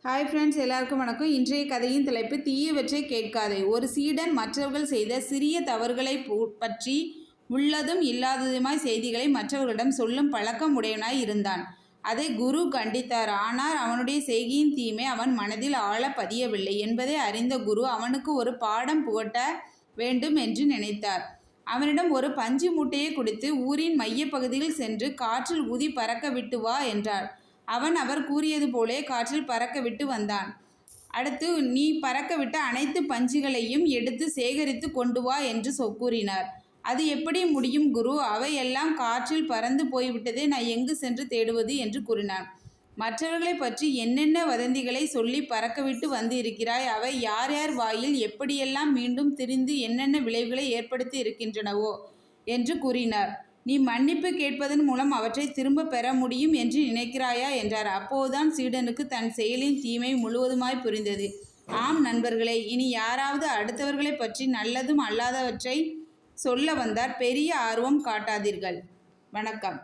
Hi friends, எல்லாருக்கும் வணக்கம். இன்றைய கதையின் தலைப்பு தீயவற்றை கேட்காதே. ஒரு சீடன் மற்றவர்கள் செய்த சிறிய தவறுகளை பற்றி உள்ளதும் இல்லாததுமாய் செய்திகளை மற்றவர்களிடம் சொல்லும் பழக்கம் உடையவனாய் இருந்தான். அதை குரு கண்டித்தார். ஆனால் அவனுடைய செய்கையின் தீமை அவன் மனதில் ஆழ பதியவில்லை என்பதை அறிந்த குரு அவனுக்கு ஒரு பாடம் புகட்ட வேண்டும் என்று நினைத்தார். அவனிடம் ஒரு பஞ்சு மூட்டையை கொடுத்து ஊரின் மையப்பகுதியில் சென்று காற்றில் ஊதி பறக்க விட்டு வா என்றார். அவர் கூறியது போலே காற்றில் பறக்க விட்டு வந்தான். அடுத்து, நீ பறக்கவிட்ட அனைத்து பஞ்சுகளையும் எடுத்து சேகரித்து கொண்டு வா என்று கூறினார். அது எப்படி முடியும் குரு? அவையெல்லாம் காற்றில் பறந்து போய்விட்டதே, நான் எங்கு சென்று தேடுவது என்று கூறினான். மற்றவர்களை பற்றி என்னென்ன வதந்திகளை சொல்லி பறக்கவிட்டு வந்து இருக்கிறாய்? அவை யார் யார் வாயில் எப்படியெல்லாம் மீண்டும் திரிந்து என்னென்ன விளைவுகளை ஏற்படுத்தி இருக்கின்றனவோ என்று கூறினார். நீ மன்னிப்பு கேட்பதன் மூலம் அவற்றை திரும்ப பெற முடியும் என்று நினைக்கிறாயா என்றார். அப்போதுதான் சீடனுக்கு தன் செயலின் தீமை முழுவதுமாய் புரிந்தது. ஆம் நண்பர்களே, இனி யாராவது அடுத்தவர்களை பற்றி நல்லதும் அல்லாதவற்றை சொல்ல வந்தார் பெரிய ஆர்வம் காட்டாதீர்கள். வணக்கம்.